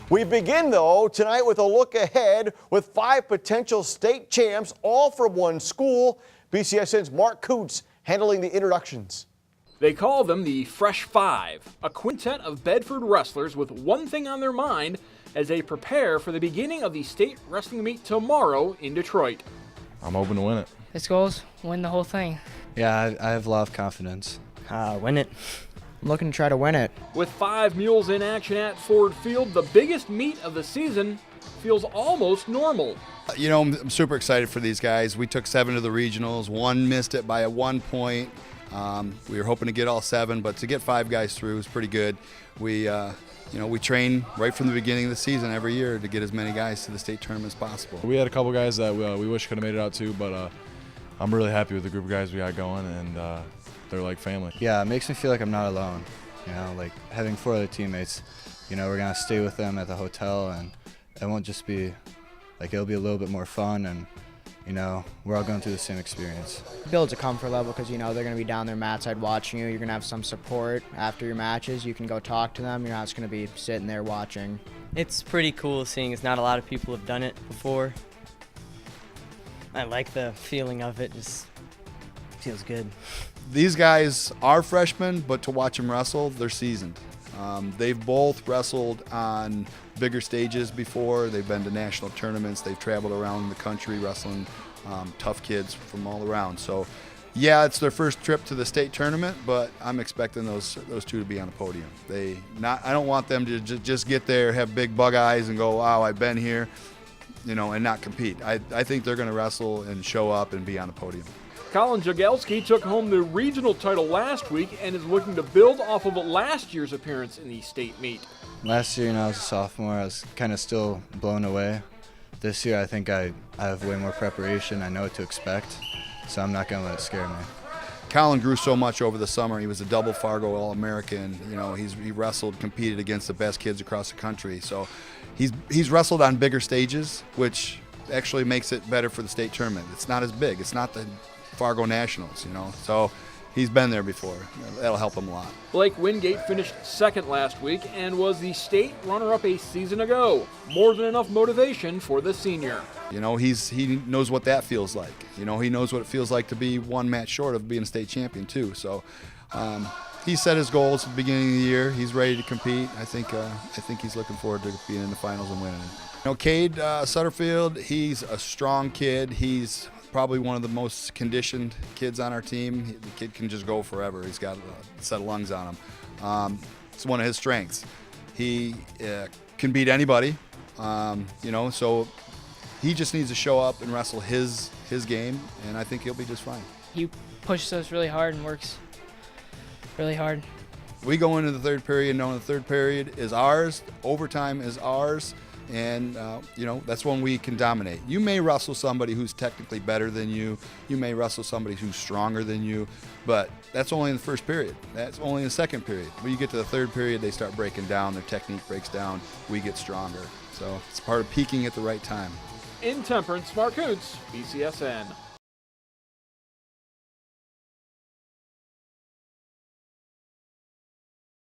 We begin, though, tonight with a look ahead with 5 potential state champs, all from one school. BCSN's Mark Coots handling the introductions. They call them the Fresh Five, a quintet of Bedford wrestlers with one thing on their mind as they prepare for the beginning of the state wrestling meet tomorrow in Detroit. I'm hoping to win it. This goal's win the whole thing. Yeah, I have a lot of confidence. Win it. I'm looking to try to win it. With 5 mules in action at Ford Field, the biggest meet of the season feels almost normal. You know, I'm super excited for these guys. We took 7 to the regionals. 1 missed it by 1 point. We were hoping to get all 7, but to get 5 guys through is pretty good. We train right from the beginning of the season every year to get as many guys to the state tournament as possible. We had a couple guys that we wish could have made it out too, but I'm really happy with the group of guys we got going, and they're like family. Yeah, it makes me feel like I'm not alone. You know, like having 4 other teammates. You know, we're gonna stay with them at the hotel, and it won't just be like, it'll be a little bit more fun, and you know, we're all going through the same experience. It builds a comfort level because, you know, they're going to be down there mat side watching you. You're going to have some support after your matches. You can go talk to them. You're not just going to be sitting there watching. It's pretty cool seeing as not a lot of people have done it before. I like the feeling of it. Just feels good. These guys are freshmen, but to watch them wrestle, they're seasoned. They've both wrestled on bigger stages before. They've been to national tournaments. They've traveled around the country wrestling tough kids from all around. So, yeah, it's their first trip to the state tournament, but I'm expecting those 2 to be on the podium. I don't want them to just get there, have big bug eyes, and go, "Wow, I've been here," you know, and not compete. I think they're going to wrestle and show up and be on the podium. Colin Jagelski took home the regional title last week and is looking to build off of last year's appearance in the state meet. Last year, you know, I was a sophomore. I was kind of still blown away. This year, I think I have way more preparation. I know what to expect, so I'm not going to let it scare me. Colin grew so much over the summer. He was a double Fargo All-American. You know, he wrestled, competed against the best kids across the country. So he's wrestled on bigger stages, which actually makes it better for the state tournament. It's not as big. It's not the Fargo Nationals, you know. So he's been there before. That'll help him a lot. Blake Wingate finished 2nd last week and was the state runner-up a season ago. More than enough motivation for the senior. You know, he knows what that feels like. You know, he knows what it feels like to be 1 match short of being a state champion too. So he set his goals at the beginning of the year. He's ready to compete. I think he's looking forward to being in the finals and winning. You know, Cade Sutterfield, he's a strong kid. He's probably one of the most conditioned kids on our team. The kid can just go forever. He's got a set of lungs on him. It's one of his strengths. He can beat anybody, you know, so he just needs to show up and wrestle his game, and I think he'll be just fine. He pushes us really hard and works really hard. We go into the 3rd period knowing the 3rd period is ours, overtime is ours, and you know, that's when we can dominate. You may wrestle somebody who's technically better than you. You may wrestle somebody who's stronger than you, but that's only in the 1st period. That's only in the 2nd period. When you get to the 3rd period, they start breaking down. Their technique breaks down. We get stronger. So it's part of peaking at the right time. In Temperance, Mark Coots, BCSN.